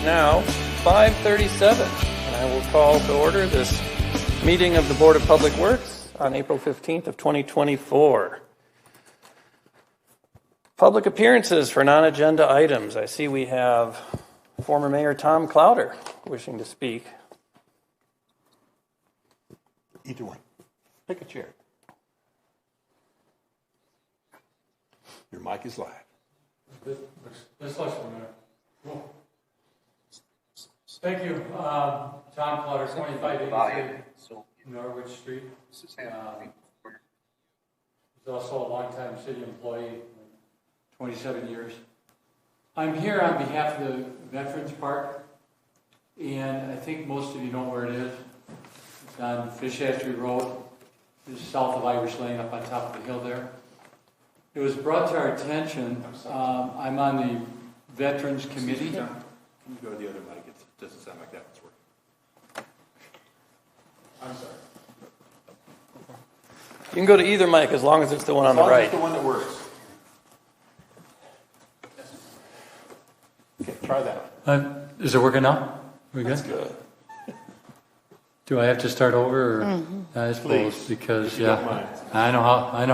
now 5:37, and I will call to order this meeting of the Board of Public Works on April 15th of 2024. Public appearances for non-agenda items. I see we have former Mayor Tom Clowder wishing to speak. Either one. Pick a chair. Your mic is live. This looks familiar. Cool. Thank you. Tom Clowder, 2583 Norwich Street. He's also a longtime city employee, 27 years. I'm here on behalf of the Veterans Park, and I think most of you know where it is. It's on Fitchburg Road, just south of Irish Lane, up on top of the hill there. It was brought to our attention. I'm on the Veterans Committee. Can you go to the other mic? It doesn't sound like that one's working. I'm sorry. You can go to either mic as long as it's the one on the right. It's the one that works. Okay, try that. Is it working now? We good? That's good. Do I have to start over? Or? I suppose Please, because if you don't mind. I know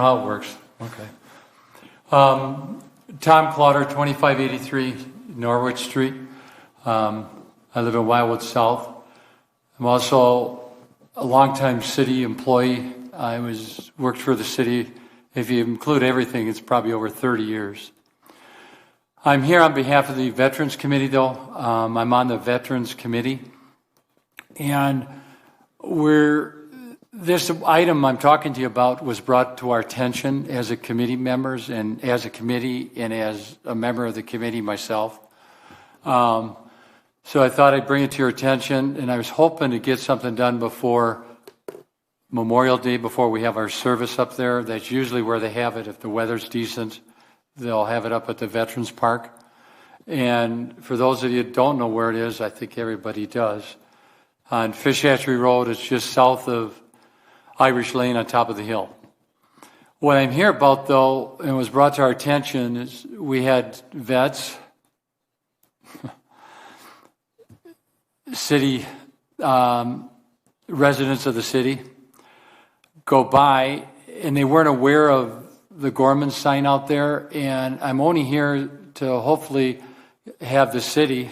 how it works. Okay. Tom Clowder, 2583 Norwich Street. I live in Wildwood South. I'm also a longtime city employee. I worked for the city. If you include everything, it's probably over 30 years. I'm here on behalf of the Veterans Committee, though. I'm on the Veterans Committee. And this item I'm talking to you about was brought to our attention as a committee members and as a committee and as a member of the committee myself. So I thought I'd bring it to your attention, and I was hoping to get something done before Memorial Day, before we have our service up there. That's usually where they have it. If the weather's decent, they'll have it up at the Veterans Park. And for those of you who don't know where it is, I think everybody does. On Fish Hatchery Road, it's just south of Irish Lane on top of the hill. What I'm here about, though, and was brought to our attention, is we had vets, city residents of the city go by, and they weren't aware of the Gorman sign out there, and I'm only here to hopefully have the city,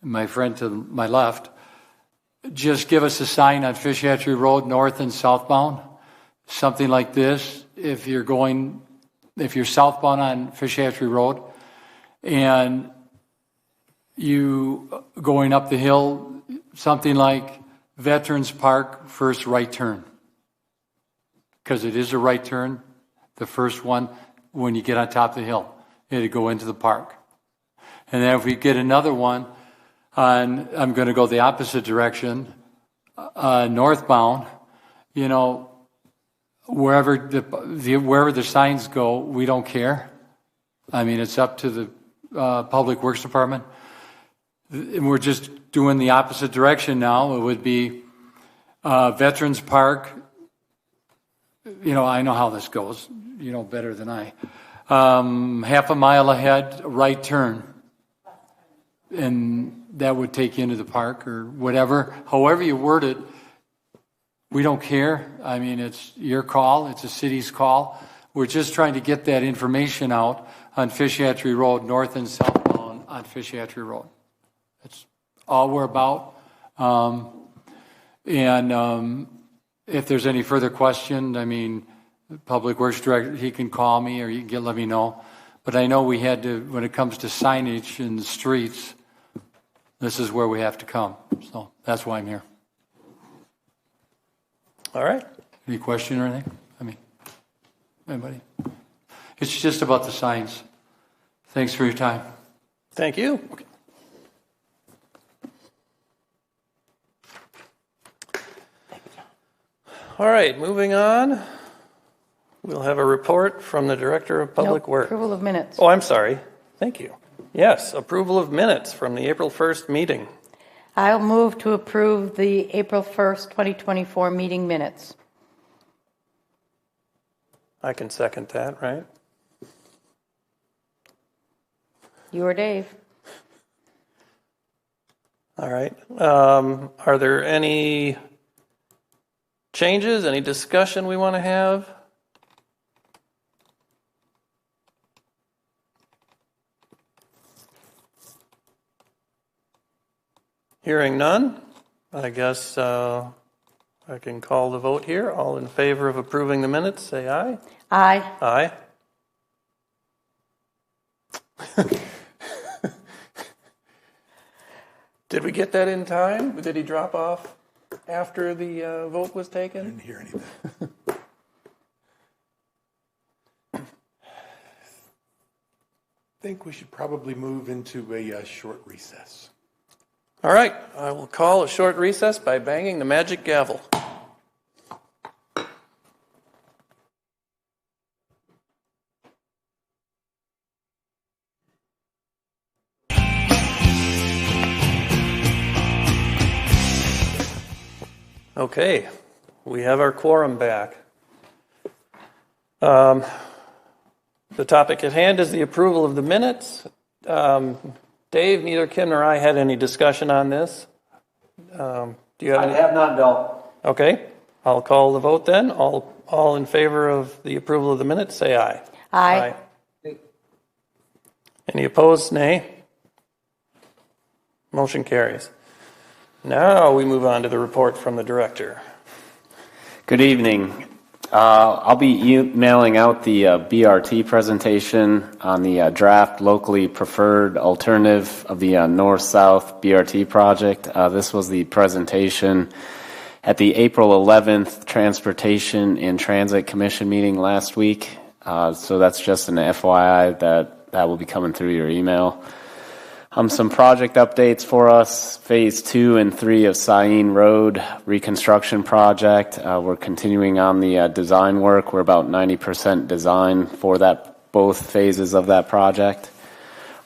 my friend to my left, just give us a sign on Fish Hatchery Road, north and southbound, something like this. If you're southbound on Fish Hatchery Road, and you going up the hill, something like Veterans Park, first right turn. Because it is a right turn, the first one, when you get on top of the hill. It'll go into the park. And then if we get another one, I'm going to go the opposite direction, northbound, wherever the signs go, we don't care. I mean, it's up to the Public Works Department. And we're just doing the opposite direction now. It would be Veterans Park. I know how this goes. You know better than I. Half a mile ahead, right turn. And that would take you into the park or whatever. However you word it, we don't care. I mean, it's your call. It's the city's call. We're just trying to get that information out on Fish Hatchery Road, north and southbound on Fish Hatchery Road. That's all we're about. If there's any further question, I mean, the Public Works Director, he can call me or you can let me know. But I know we had to, when it comes to signage in the streets, this is where we have to come. So that's why I'm here. All right. Any question or anything? I mean, anybody? It's just about the signs. Thanks for your time. Thank you. Okay. All right, moving on. We'll have a report from the Director of Public Works. Approval of minutes. Oh, I'm sorry. Thank you. Yes, approval of minutes from the April 1st meeting. I'll move to approve the April 1st, 2024 meeting minutes. I can second that, right? You or Dave? All right. Are there any changes, any discussion we want to have? Hearing none, I guess I can call the vote here. All in favor of approving the minutes, say aye. Aye. Aye. Did we get that in time? Did he drop off after the vote was taken? Didn't hear anything. I think we should probably move into a short recess. All right, I will call a short recess by banging the magic gavel. Okay, we have our quorum back. The topic at hand is the approval of the minutes. Dave, neither Kim nor I had any discussion on this. Do you have any? I have none, Bill. Okay, I'll call the vote then. All in favor of the approval of the minutes, say aye. Aye. Any opposed, nay? Motion carries. Now we move on to the report from the director. Good evening. I'll be emailing out the BRT presentation on the draft locally preferred alternative of the north-south BRT project. This was the presentation at the April 11th Transportation and Transit Commission meeting last week. So that's just an FYI that will be coming through your email. Some project updates for us. Phase 2 and 3 of Sain Road reconstruction project. We're continuing on the design work. We're about 90% design for both phases of that project.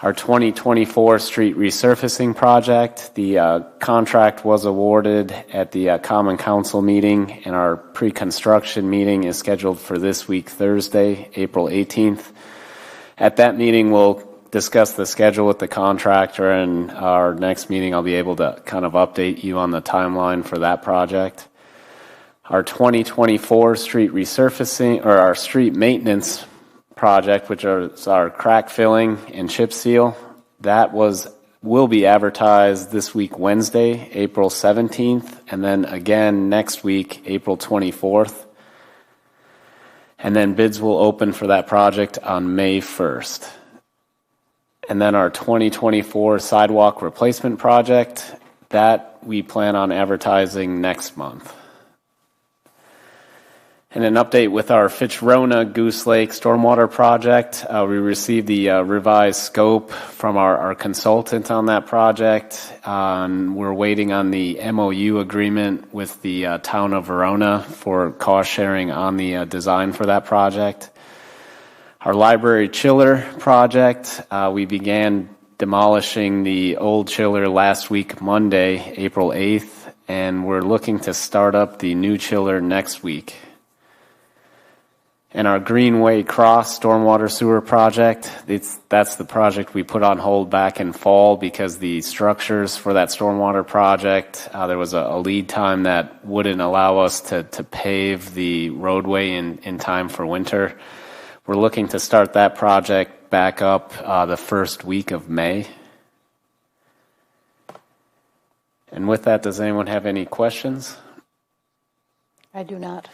Our 2024 street resurfacing project. The contract was awarded at the Common Council meeting, and our pre-construction meeting is scheduled for this week, Thursday, April 18th. At that meeting, we'll discuss the schedule with the contractor, and our next meeting I'll be able to kind of update you on the timeline for that project. Our 2024 street resurfacing, or our street maintenance project, which is our crack filling and chip seal, will be advertised this week, Wednesday, April 17th, and then again next week, April 24th. And then bids will open for that project on May 1st. And then our 2024 sidewalk replacement project, that we plan on advertising next month. And an update with our Fitchburg Goose Lake stormwater project. We received the revised scope from our consultant on that project. We're waiting on the MOU agreement with the town of Verona for cost sharing on the design for that project. Our library chiller project, we began demolishing the old chiller last week, Monday, April 8th, and we're looking to start up the new chiller next week. And our Greenway Cross stormwater sewer project, that's the project we put on hold back in fall because the structures for that stormwater project, there was a lead time that wouldn't allow us to pave the roadway in time for winter. We're looking to start that project back up the first week of May. And with that, does anyone have any questions? I do not.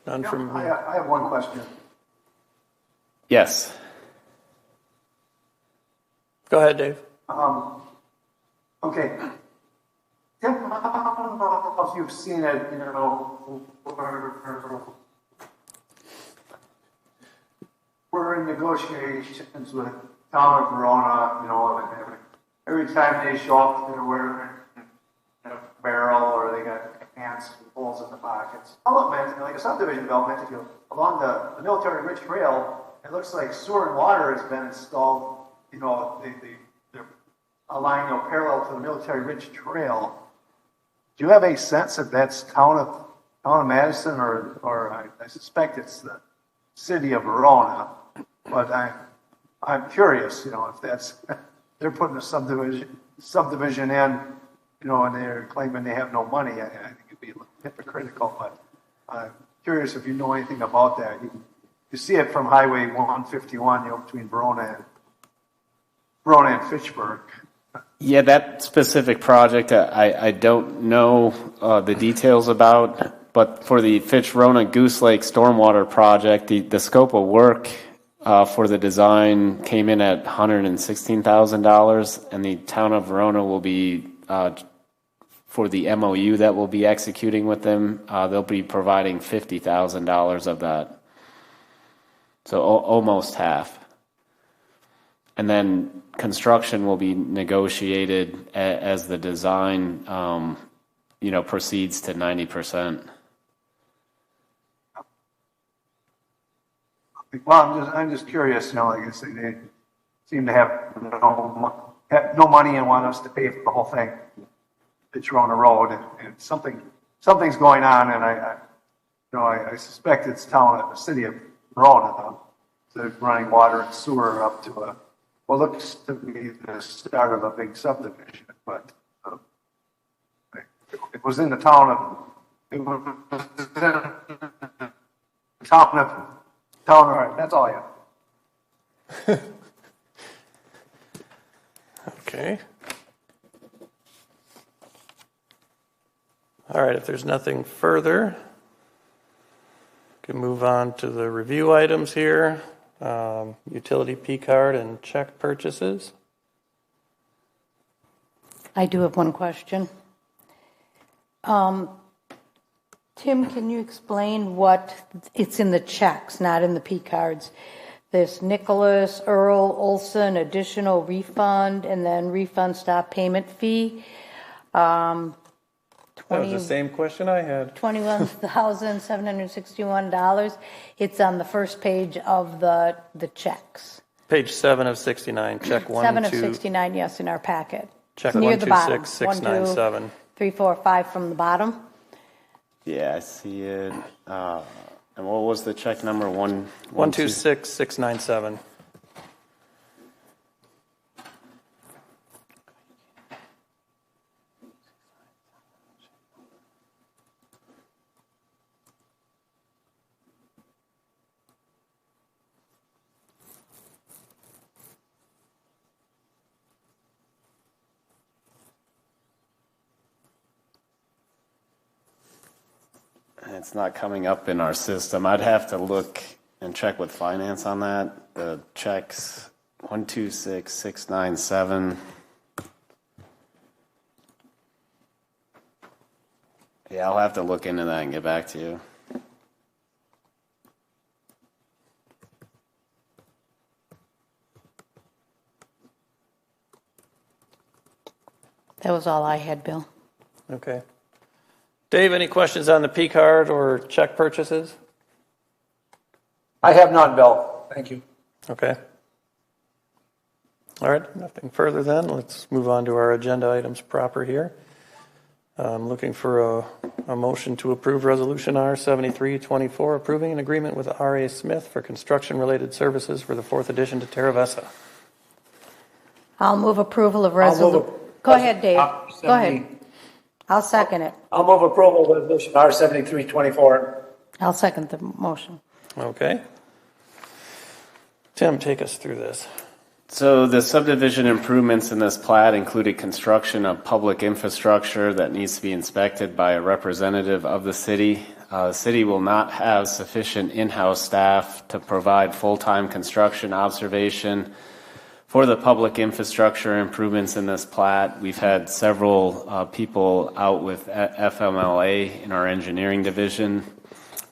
None from me. I have one question. Yes. Go ahead, Dave. Okay. Tim, I don't know if you've seen it, we're in negotiations with town of Verona, and every time they show up, they're wearing a barrel or they got pants with holes in the pockets. Development, like a subdivision development, if you along the Military Ridge Trail, it looks like sewer and water has been installed, they're a line parallel to the Military Ridge Trail. Do you have a sense if that's town of Madison or I suspect it's the city of Verona, but I'm curious, if that's they're putting a subdivision in, and they're claiming they have no money. I think it'd be hypocritical, but I'm curious if you know anything about that. You see it from Highway 151, between Verona and Fitchburg. Yeah, that specific project, I don't know the details about, but for the Fitch-Verona Goose Lake Stormwater Project, the scope of work for the design came in at $116,000, and the town of Verona will be, for the MOU that we'll be executing with them, they'll be providing $50,000 of that. So almost half. And then construction will be negotiated as the design, proceeds to 90%. Well, I'm just curious. Like I say, they seem to have no money and want us to pay for the whole thing. It's on the road, and something's going on, and I suspect it's the city of Verona. They're running water and sewer up to what looks to be the start of a big subdivision, but it was in the town of. All right, that's all I have. Okay. All right, if there's nothing further, we can move on to the review items here. Utility P card and check purchases. I do have one question. Tim, can you explain what it's in the checks, not in the P cards? This Nicholas Earl Olson additional refund and then refund stop payment fee. That was the same question I had. $21,761. It's on the first page of the checks. Page 7 of 69, check 1, 7 of 2, 69, yes, in our packet. check Near the bottom. 126697. 1, 2, 3, 4, 5 from the bottom. Yeah, I see it. And what was the check number? 126697. It's not coming up in our system. I'd have to look and check with finance on that. The checks 126697. Yeah, I'll have to look into that and get back to you. That was all I had, Bill. Okay. Dave, any questions on the P card or check purchases? I have none, Bill. Thank you. Okay. All right, nothing further then. Let's move on to our agenda items proper here. I'm looking for a motion to approve Resolution R7324, approving an agreement with R.A. Smith for construction-related services for the 4th edition to Terra Vesta. I'll move approval of resolution. Go ahead, Dave. Go ahead. I'll second it. I'll move approval of resolution R7324. I'll second the motion. Okay. Tim, take us through this. So the subdivision improvements in this plat included construction of public infrastructure that needs to be inspected by a representative of the city. The city will not have sufficient in-house staff to provide full-time construction observation for the public infrastructure improvements in this plat. We've had several people out with FMLA in our engineering division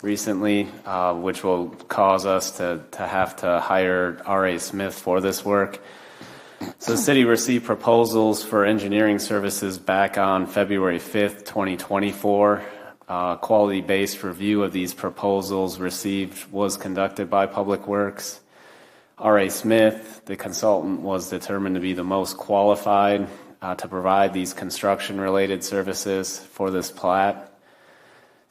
recently, which will cause us to have to hire R.A. Smith for this work. So the city received proposals for engineering services back on February 5th, 2024. Quality-based review of these proposals received was conducted by Public Works. R.A. Smith, the consultant, was determined to be the most qualified to provide these construction-related services for this plat.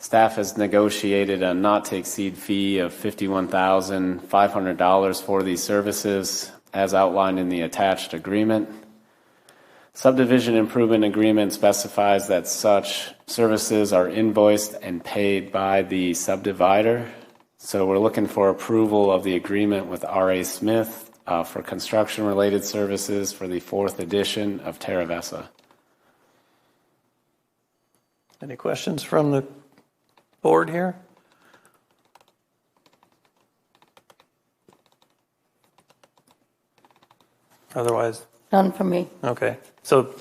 Staff has negotiated a not-to-exceed fee of $51,500 for these services, as outlined in the attached agreement. Subdivision improvement agreement specifies that such services are invoiced and paid by the subdivider. So we're looking for approval of the agreement with R.A. Smith for construction-related services for the 4th edition of Terra Vesa. Any questions from the board here? Otherwise, None for me. okay. So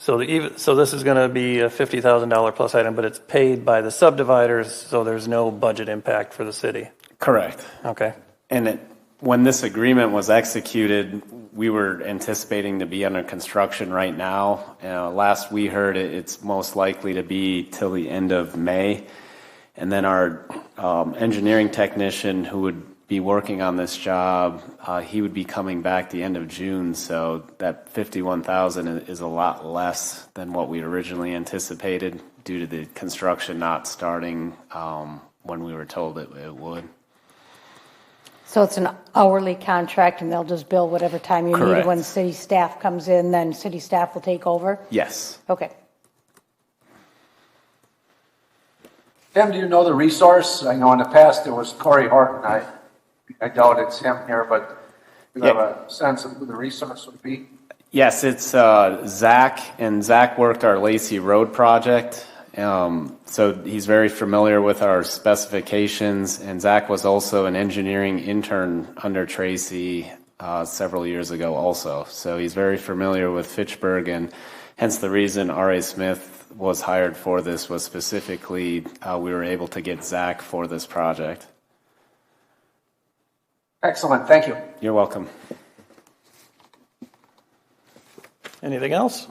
this is going to be a $50,000 plus item, but it's paid by the subdividers, so there's no budget impact for the city. Correct. Okay. And when this agreement was executed, we were anticipating to be under construction right now. Last we heard, it's most likely to be till the end of May. And then our engineering technician who would be working on this job, he would be coming back the end of June. So that $51,000 is a lot less than what we originally anticipated due to the construction not starting when we were told it would. So it's an hourly contract, and they'll just bill whatever time you need it. Correct. When city staff comes in, then city staff will take over? Yes. Okay. Tim, do you know the resource? I know in the past it was Corey Horton. I doubt it's him here, but do you have a sense of who the resource would be? Yes, it's Zach, and Zach worked our Lacey Road project. So he's very familiar with our specifications, and Zach was also an engineering intern under Tracy several years ago also. So he's very familiar with Fitchburg, and hence the reason R.A. Smith was hired for this was specifically we were able to get Zach for this project. Excellent, thank you. You're welcome. Anything else?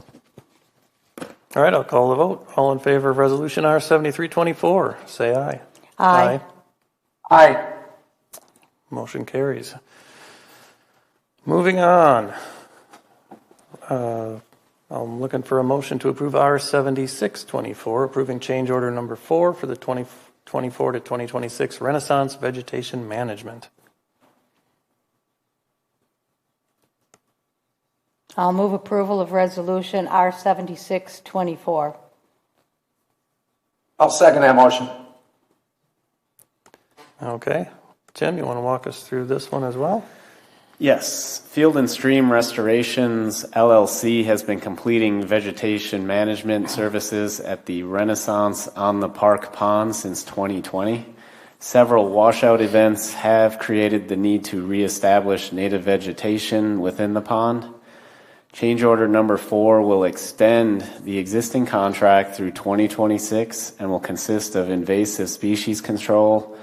All right, I'll call the vote. All in favor of Resolution R 7324, say aye. Aye. Aye. Motion carries. Moving on. I'm looking for a motion to approve R 7624, approving change order number 4 for the 2024 to 2026 Renaissance Vegetation Management. I'll move approval of resolution R 7624. I'll second that motion. Okay. Tim, you want to walk us through this one as well? Yes, Field and Stream Restorations LLC has been completing vegetation management services at the Renaissance on the Park Pond since 2020. Several washout events have created the need to reestablish native vegetation within the pond. Change order number 4 will extend the existing contract through 2026 and will consist of invasive species control,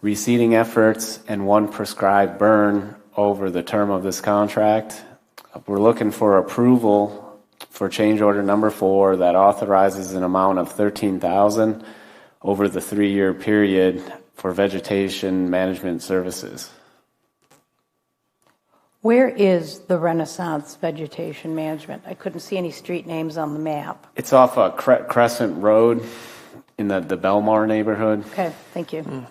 reseeding efforts, and 1 prescribed burn over the term of this contract. We're looking for approval for change order number 4 that authorizes an amount of $13,000 over the 3-year period for vegetation management services. Where is the Renaissance Vegetation Management? I couldn't see any street names on the map. It's off a Crescent Road in the Belmar neighborhood. Okay, thank you.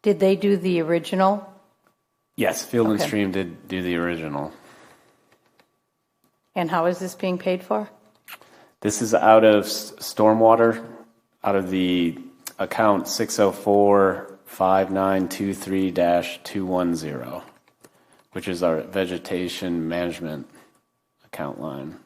Did they do the original? Yes, Field and Okay. Stream did do the original. And how is this being paid for? This is out of stormwater, out of the account 604-5923-210, which is our vegetation management account line.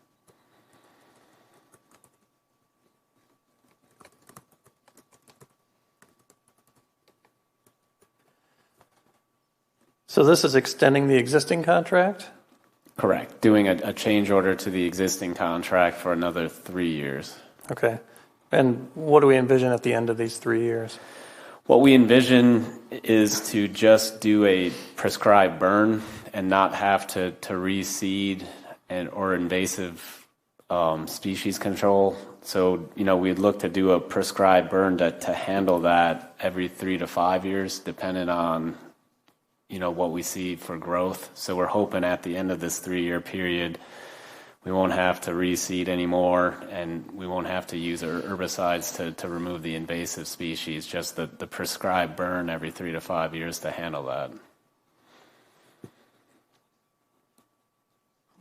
So this is extending the existing contract? Correct. Doing a change order to the existing contract for another 3 years. Okay. And what do we envision at the end of these 3 years? What we envision is to just do a prescribed burn and not have to reseed or invasive species control. So, we'd look to do a prescribed burn to handle that every 3 to 5 years, depending on, what we see for growth. So we're hoping at the end of this 3-year period, we won't have to reseed anymore, and we won't have to use herbicides to remove the invasive species, just the prescribed burn every 3 to 5 years to handle that.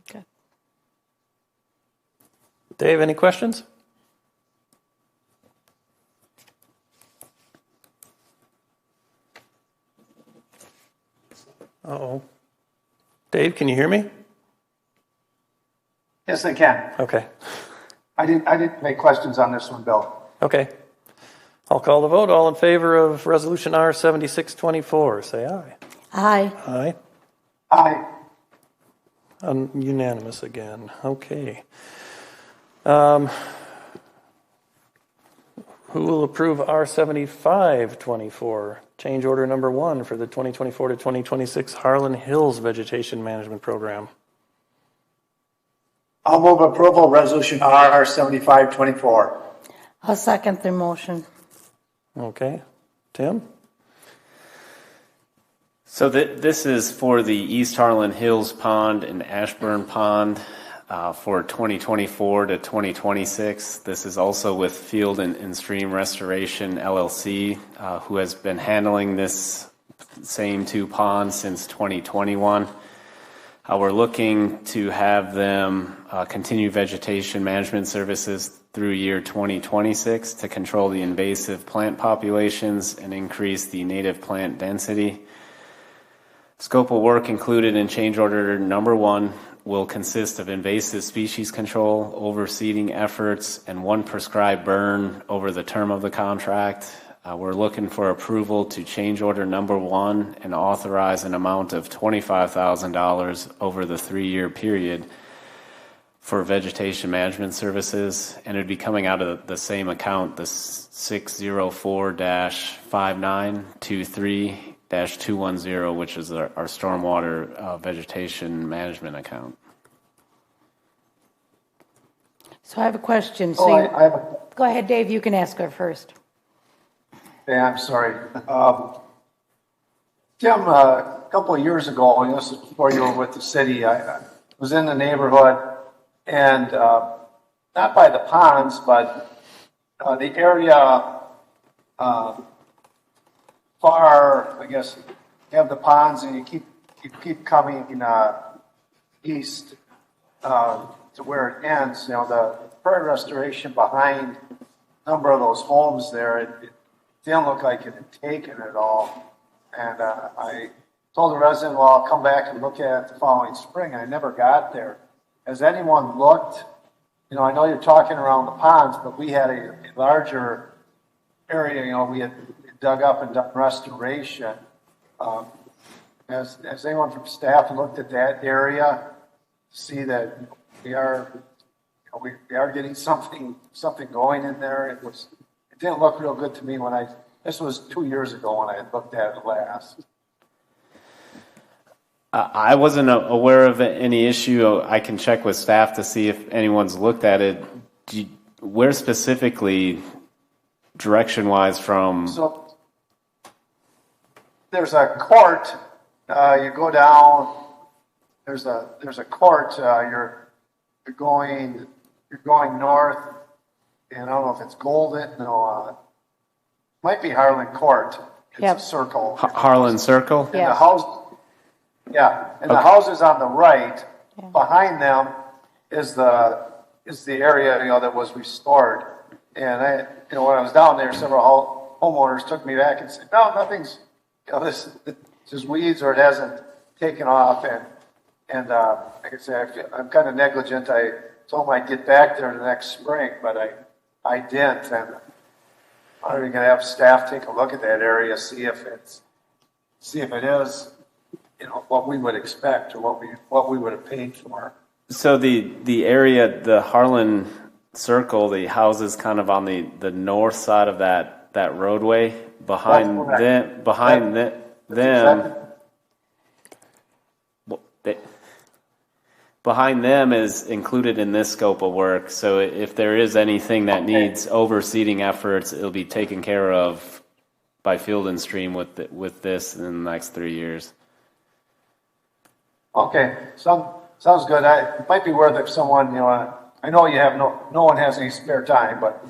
Okay. Dave, any questions? Uh-oh. Dave, can you hear me? Yes, I can. Okay. I didn't make questions on this one, Bill. Okay. I'll call the vote. All in favor of Resolution R 7624, say aye. Aye. Aye. Aye. Unanimous again. Okay. Who will approve R 7524, change order number 1 for the 2024 to 2026 Harlan Hills Vegetation Management Program? I'll move approval of Resolution R 7524. I'll second the motion. Okay. Tim? So this is for the East Harlan Hills Pond and Ashburn Pond for 2024 to 2026. This is also with Field and Stream Restoration LLC, who has been handling this same 2 ponds since 2021. We're looking to have them continue vegetation management services through year 2026 to control the invasive plant populations and increase the native plant density. Scope of work included in change order number 1 will consist of invasive species control, overseeding efforts, and 1 prescribed burn over the term of the contract. We're looking for approval to change order number 1 and authorize an amount of $25,000 over the 3-year period for vegetation management services, and it would be coming out of the same account, the 604-5923-210, which is our stormwater vegetation management account. So I have a question. Oh, I have a, Go ahead, Dave, you can ask her first. yeah, I'm sorry. Tim, a couple of years ago, and this is before you were with the city, I was in the neighborhood, and not by the ponds, but the area far, I guess, you have the ponds, and you keep coming east to where it ends. You know, the prairie restoration behind a number of those homes there, it didn't look like it had taken it all. And I told the resident, well, I'll come back and look at it the following spring, and I never got there. Has anyone looked? You know, I know you're talking around the ponds, but we had a larger area, you know, we had dug up and done restoration. Has anyone from staff looked at that area to see that we are getting something going in there? It didn't look real good to me this was 2 years ago when I had looked at it last. I wasn't aware of any issue. I can check with staff to see if anyone's looked at it. Where specifically, direction-wise from? So there's a court. You go down. There's a court. You're going north, and I don't know if it's Golden. No, might be Harlan Court. It's Yep. a circle. Harlan Circle? And Yeah. the house, the houses on the right. Yeah. Behind them is the area, you know, that was restored. And when I was down there, several homeowners took me back and said, "No, nothing's, this is weeds, or it hasn't taken off." And like I say, I'm kind of negligent. I told them I'd get back there the next spring, but I didn't. And I'm going to have staff take a look at that area, see if it is, you know, what we would expect or what we would have paid for. So the area, the Harlan Circle, the houses kind of on the north side of that roadway, behind them is included in this scope of work. So if there is anything that needs overseeding efforts, it'll be taken care of by Field and Stream with this in the next 3 years. Okay, sounds good. It might be worth if someone, I know you have no one has any spare time, but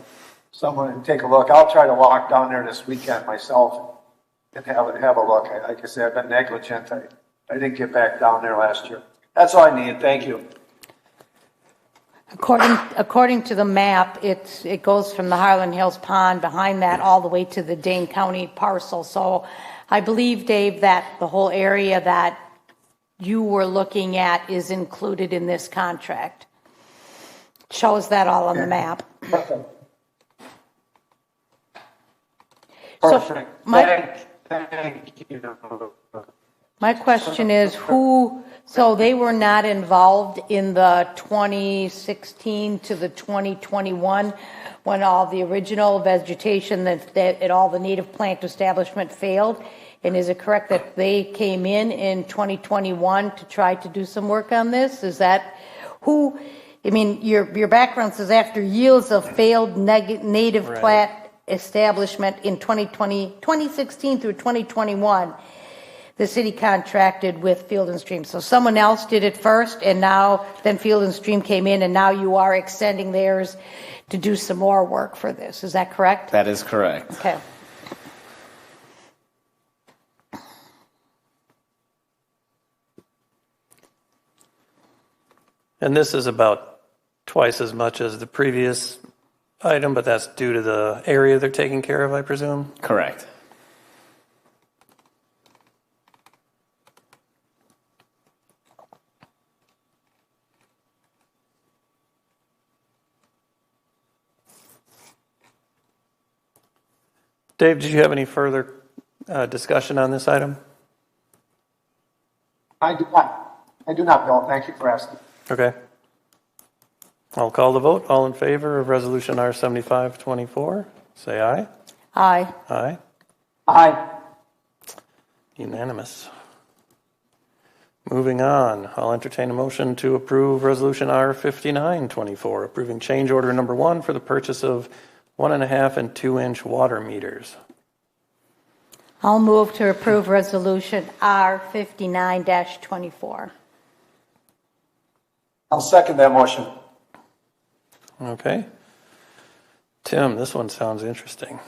someone take a look. I'll try to walk down there this weekend myself and have a look. Like I said, I've been negligent. I didn't get back down there last year. That's all I needed. Thank you. According to the map, it goes from the Highland Hills Pond behind that all the way to the Dane County parcel. So I believe, Dave, that the whole area that you were looking at is included in this contract. Shows that all on the map. Perfect. So Perfect. Thank you. my question is so they were not involved in the 2016 to the 2021 when all the original vegetation that all the native plant establishment failed? And is it correct that they came in 2021 to try to do some work on this? Is that who? I mean, your background says after years of failed native plant establishment in 2016 through 2021, the city contracted with Field and Stream. So someone else did it first, and then Field and Stream came in, and now you are extending theirs to do some more work for this. Is that correct? That is correct. Okay. And this is about twice as much as the previous item, but that's due to the area they're taking care of, I presume? Correct. Dave, did you have any further discussion on this item? I do not, Bill. Thank you for asking. Okay. I'll call the vote. All in favor of Resolution R7524, say aye. Aye. Aye. Aye. Unanimous. Moving on, I'll entertain a motion to approve Resolution R5924, approving change order number 1 for the purchase of 1.5 and 2-inch water meters. I'll move to approve Resolution R59-24. I'll second that motion. Okay. Tim, this one sounds interesting.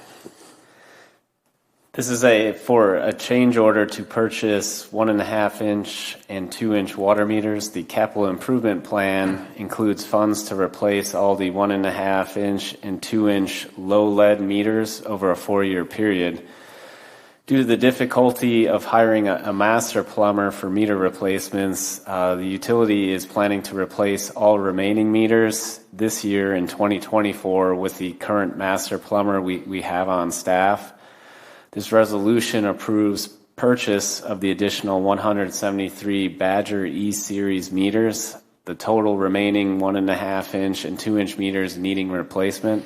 This is for a change order to purchase 1.5-inch and 2-inch water meters. The capital improvement plan includes funds to replace all the 1.5-inch and 2-inch low lead meters over a 4-year period. Due to the difficulty of hiring a master plumber for meter replacements, the utility is planning to replace all remaining meters this year in 2024 with the current master plumber we have on staff. This resolution approves purchase of the additional 173 Badger E-Series meters, the total remaining 1.5-inch and 2-inch meters needing replacement.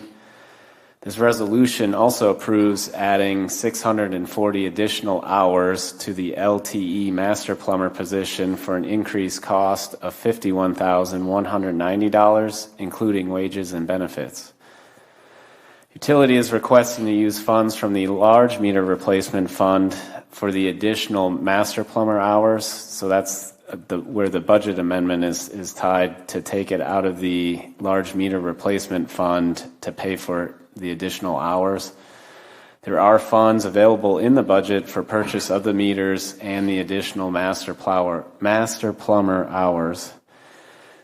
This resolution also approves adding 640 additional hours to the LTE master plumber position for an increased cost of $51,190, including wages and benefits. Utility is requesting to use funds from the large meter replacement fund for the additional master plumber hours. So that's where the budget amendment is tied, to take it out of the large meter replacement fund to pay for the additional hours. There are funds available in the budget for purchase of the meters and the additional master plumber hours.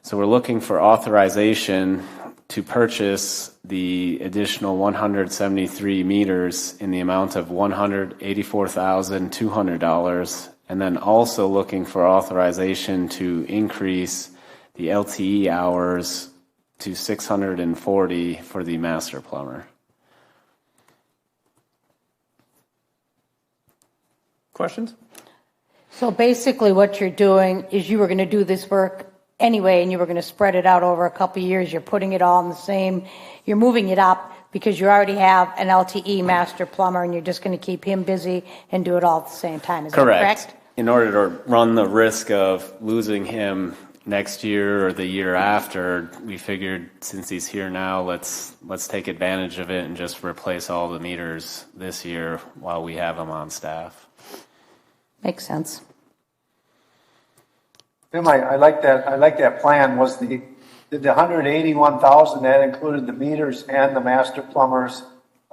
So we're looking for authorization to purchase the additional 173 meters in the amount of $184,200, and then also looking for authorization to increase the LTE hours to 640 for the master plumber. Questions? So basically what you're doing is you were going to do this work anyway, and you were going to spread it out over a couple of years. You're putting it all in the same, you're moving it up because you already have an LTE master plumber, and you're just going to keep him busy and do it all at the same time. Is that correct? In order to run the risk of losing him next year or the year after, we figured since he's here now, let's take advantage of it and just replace all the meters this year while we have him on staff. Makes sense. Tim, I like that. I like that plan. Did the 181,000 that included the meters and the master plumber's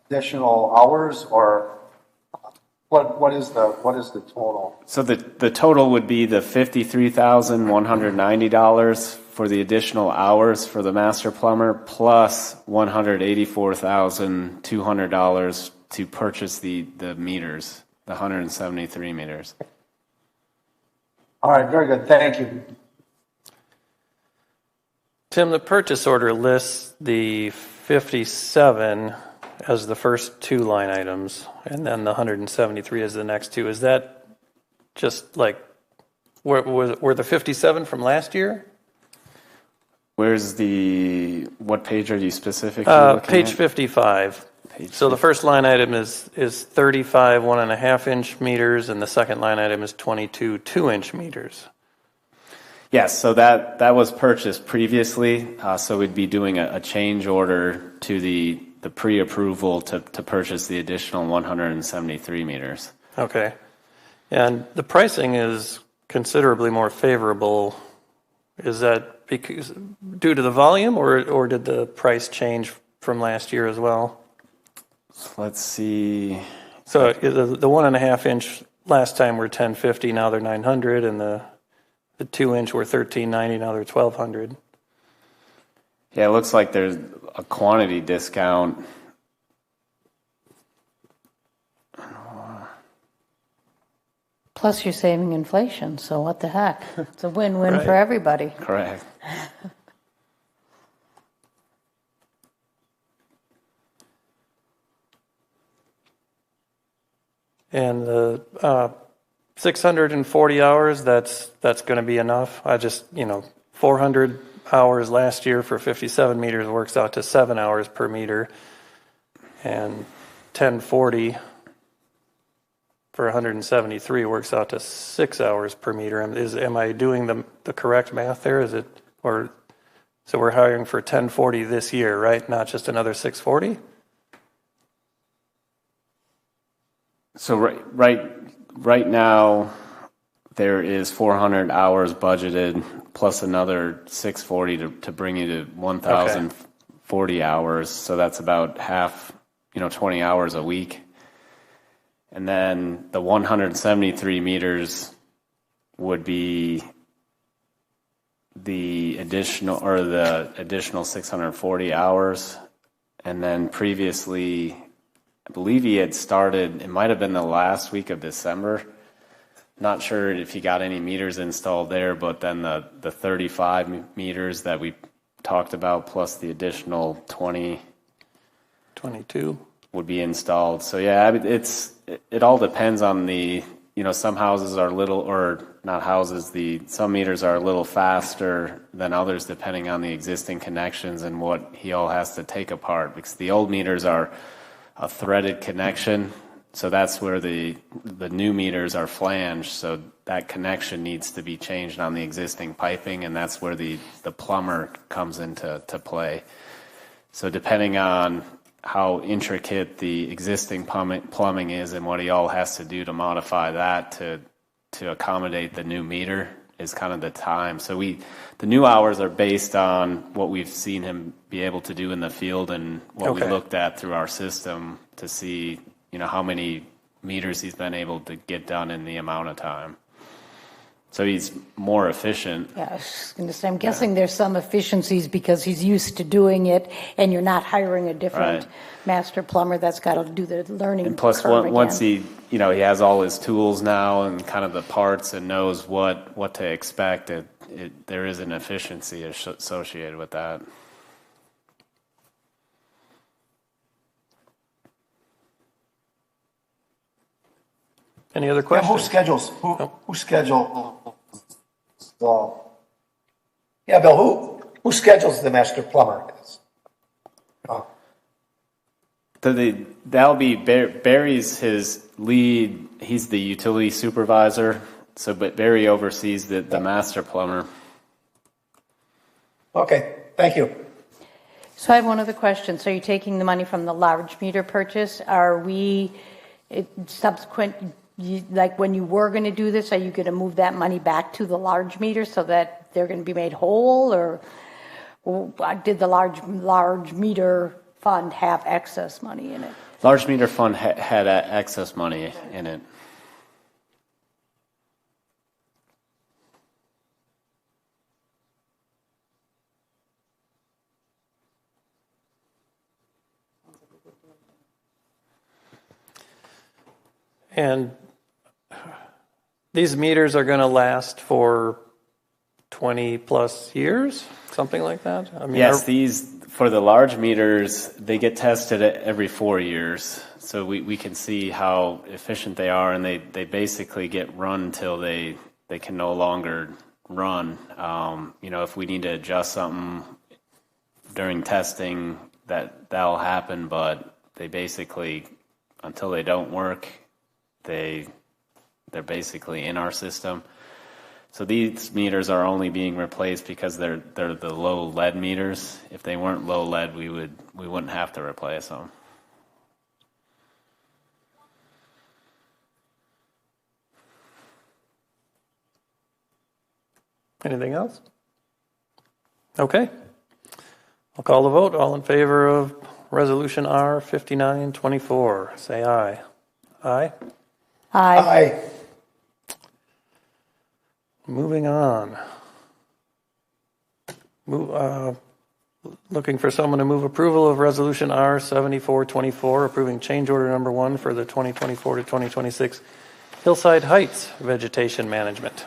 additional hours, or what is the total? So the total would be the $53,190 for the additional hours for the master plumber, plus $184,200 to purchase the meters, the 173 meters. All right, very good. Thank you. Tim, the purchase order lists the 57 as the first two line items, and then the 173 as the next two. Is that just like, were the 57 from last year? What page are you specifically looking Page at? 55. So the first line item is 35 1.5 inch meters, and the second line item is 22 2-inch meters. Yes, so that was purchased previously, so we'd be doing a change order to the pre-approval to purchase the additional 173 meters. Okay. And the pricing is considerably more favorable. Is that because due to the volume, or did the price change from last year as well? Let's see. So the 1.5 inch last time were $1,050, now they're $900, and the 2-inch were $1,390, now they're $1,200. Yeah, it looks like there's a quantity discount. Plus you're saving inflation, so what the heck? It's a win-win Right. for everybody. Correct. And the 640 hours, that's going to be enough. 400 hours last year for 57 meters works out to 7 hours per meter, and 1040 for 173 works out to 6 hours per meter. Am I doing the correct math there? So we're hiring for 1040 this year, right? Not just another 640? So right now, there is 400 hours budgeted plus another 640 to bring you to 1,040 hours. So that's about half, 20 hours a week. And then the 173 meters would be the additional 640 hours. And then previously, I believe he had started, it might have been the last week of December. Not sure if he got any meters installed there, but then the 35 meters that we talked about plus the additional 22 would be installed. So yeah, it all depends on some houses are some meters are a little faster than others depending on the existing connections and what he all has to take apart, because the old meters are a threaded connection. So that's where the new meters are flanged. So that connection needs to be changed on the existing piping, and that's where the plumber comes into play. So depending on how intricate the existing plumbing is and what he all has to do to modify that to accommodate the new meter is kind of the time. So the new hours are based on what we've seen him be able to do in the field and what we looked at through our system to see, how many meters he's been able to get done in the amount of time. So he's more efficient. Yeah, I was just going to say, I'm guessing there's some efficiencies because he's used to doing it, and you're not hiring a different master plumber that's got to do the learning And plus, curve once again. he has all his tools now and kind of the parts and knows what to expect, there is an efficiency associated with that. Any other Yeah, questions? who schedules? Yeah, Bill, who schedules the master plumber? That'll be Barry's his lead. He's the utility supervisor. But Barry oversees the master plumber. Okay, thank you. So I have one other question. So you're taking the money from the large meter purchase. Are we subsequent like when you were going to do this, are you going to move that money back to the large meter so that they're going to be made whole, or did the large meter fund have excess money in it? Large meter fund had excess money in it. And these meters are going to last for 20 plus years, something like that? I mean, Yes, for the large meters, they get tested every 4 years. So we can see how efficient they are, and they basically get run till they can no longer run. If we need to adjust something during testing, that'll happen, but they basically, until they don't work, they're basically in our system. So these meters are only being replaced because they're the low lead meters. If they weren't low lead, we wouldn't have to replace them. anything else? Okay. I'll call the vote. All in favor of Resolution R 5924, say aye. Aye. Aye. Moving on. Looking for someone to move approval of Resolution R 7424, approving change order number 1 for the 2024 to 2026 Hillside Heights Vegetation Management.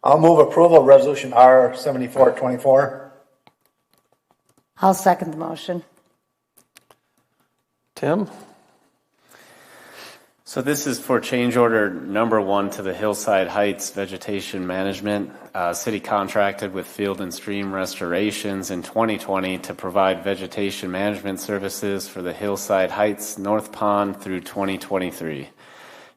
I'll move approval of Resolution R 7424. I'll second the motion. Tim? So this is for change order number 1 to the Hillside Heights Vegetation Management. City contracted with Field and Stream Restorations in 2020 to provide vegetation management services for the Hillside Heights North Pond through 2023.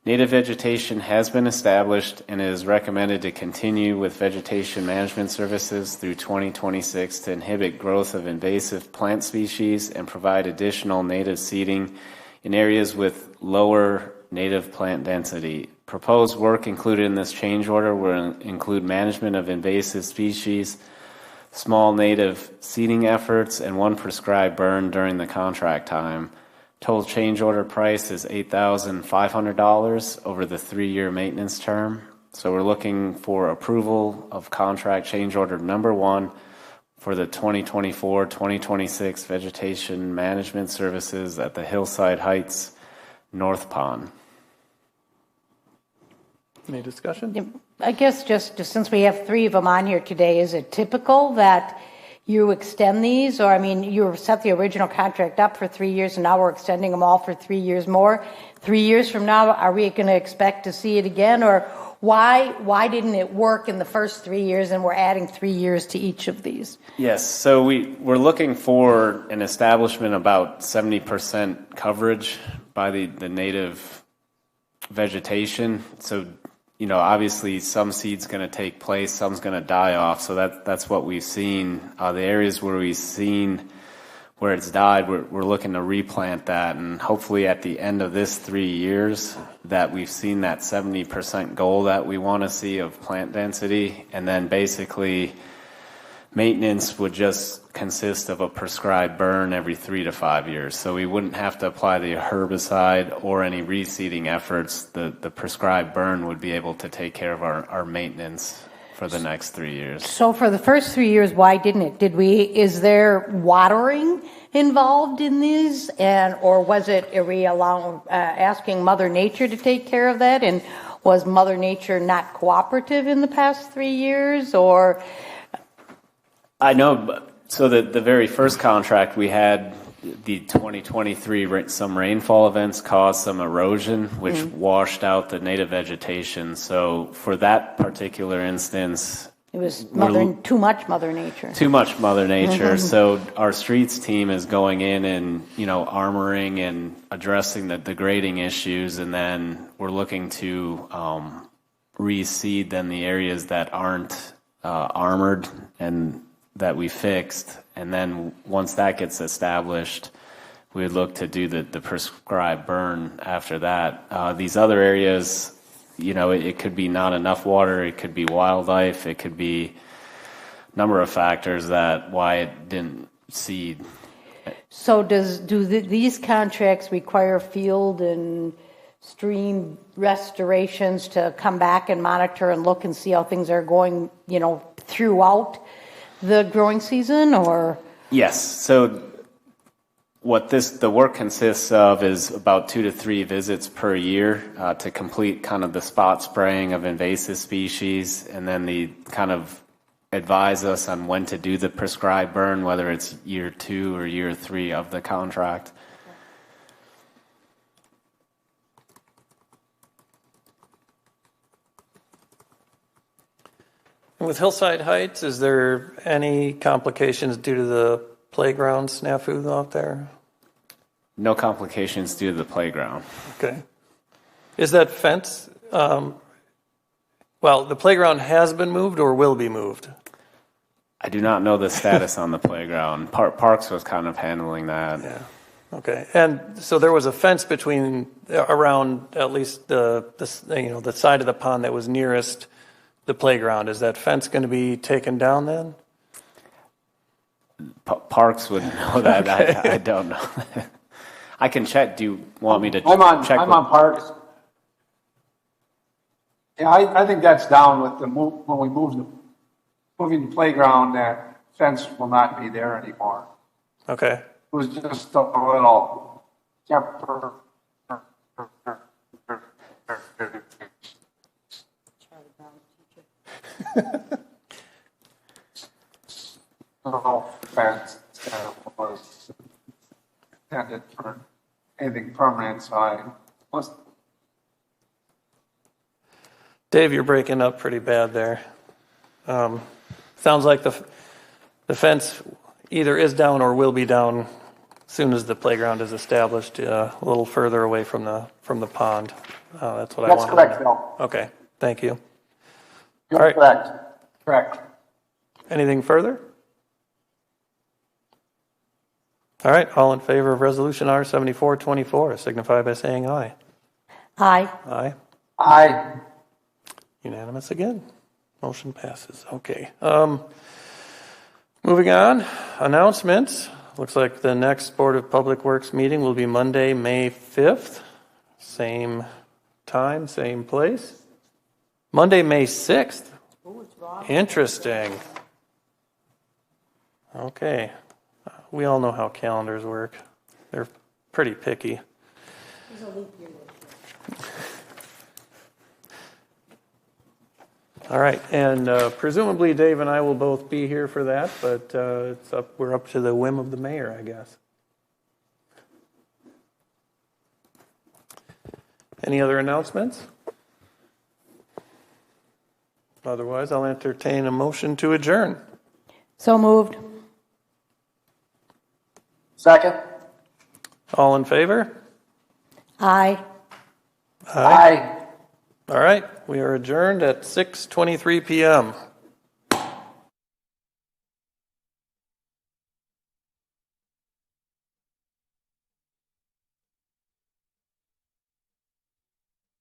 Native vegetation has been established and it is recommended to continue with vegetation management services through 2026 to inhibit growth of invasive plant species and provide additional native seeding in areas with lower native plant density. Proposed work included in this change order will include management of invasive species, small native seeding efforts, and 1 prescribed burn during the contract time. Total change order price is $8,500 over the 3-year maintenance term. So we're looking for approval of contract change order number 1 for the 2024-2026 vegetation management services at the Hillside Heights North Pond. Any discussion? I guess just since we have 3 of them on here today, is it typical that you extend these? Or, I mean, you set the original contract up for 3 years and now we're extending them all for 3 years more. 3 years from now, are we going to expect to see it again? Or why didn't it work in the first 3 years and we're adding 3 years to each of these? Yes, so we're looking for an establishment about 70% coverage by the native vegetation. So, obviously some seed's going to take place, some's going to die off. So that's what we've seen. The areas where we've seen where it's died, we're looking to replant that. And hopefully at the end of this 3 years that we've seen that 70% goal that we want to see of plant density. And then basically maintenance would just consist of a prescribed burn every 3 to 5 years. So we wouldn't have to apply the herbicide or any reseeding efforts. The prescribed burn would be able to take care of our maintenance for the next 3 years. So for the first 3 years, why didn't it? Is there watering involved in these? Or was it, are we asking Mother Nature to take care of that? And was Mother Nature not cooperative in the past 3 years? Or I know, so the very first contract we had, the 2023, some rainfall events caused some erosion, which washed out the native vegetation. So for that particular instance, it was too much Mother Nature. Too much Mother Nature. So our streets team is going in and, armoring and addressing the grading issues. And then we're looking to reseed then the areas that aren't armored and that we fixed. And then once that gets established, we would look to do the prescribed burn after that. These other areas, it could be not enough water, it could be wildlife, it could be a number of factors that why it didn't seed. So these contracts require field and stream restorations to come back and monitor and look and see how things are going, throughout the growing season, or? Yes. So what the work consists of is about 2 to 3 visits per year to complete kind of the spot spraying of invasive species, and then the kind of advise us on when to do the prescribed burn, whether it's year 2 or year 3 of the contract. With Hillside Heights, is there any complications due to the playground snafu out there? No complications due to the playground. Okay. Is that fence, the playground has been moved or will be moved? I do not know the status on the playground. Parks was kind of handling that. Yeah. Okay. And so there was a fence around at least the side of the pond that was nearest the playground. Is that fence going to be taken down then? Parks would know that. Okay. I don't know. I can check. Do you want me to check? I'm on Parks. Yeah, I think that's down with when we moving the playground, that fence will not be there anymore. Okay. It was just a little temporary. Fence that was intended for anything permanent, so I was. Dave, you're breaking up pretty bad there. Sounds like the fence either is down or will be down as soon as the playground is established, a little further away from the pond. That's what I want. That's correct, Bill. Okay, thank you. You're All right. correct. Correct. Anything further? All right, all in favor of Resolution R7424, signify by saying aye. Aye. Aye. Aye. Unanimous again. Motion passes. Okay. Moving on, announcements. Looks like the next Board of Public Works meeting will be Monday, May 5th. Same time, same place. Monday, May 6th. Interesting. Okay. We all know how calendars work. They're pretty picky. All right, and presumably Dave and I will both be here for that, but we're up to the whim of the mayor, I guess. Any other announcements? Otherwise, I'll entertain a motion to adjourn. So moved. Second. All in favor? Aye. Aye. All right, we are adjourned at 6:23 p.m.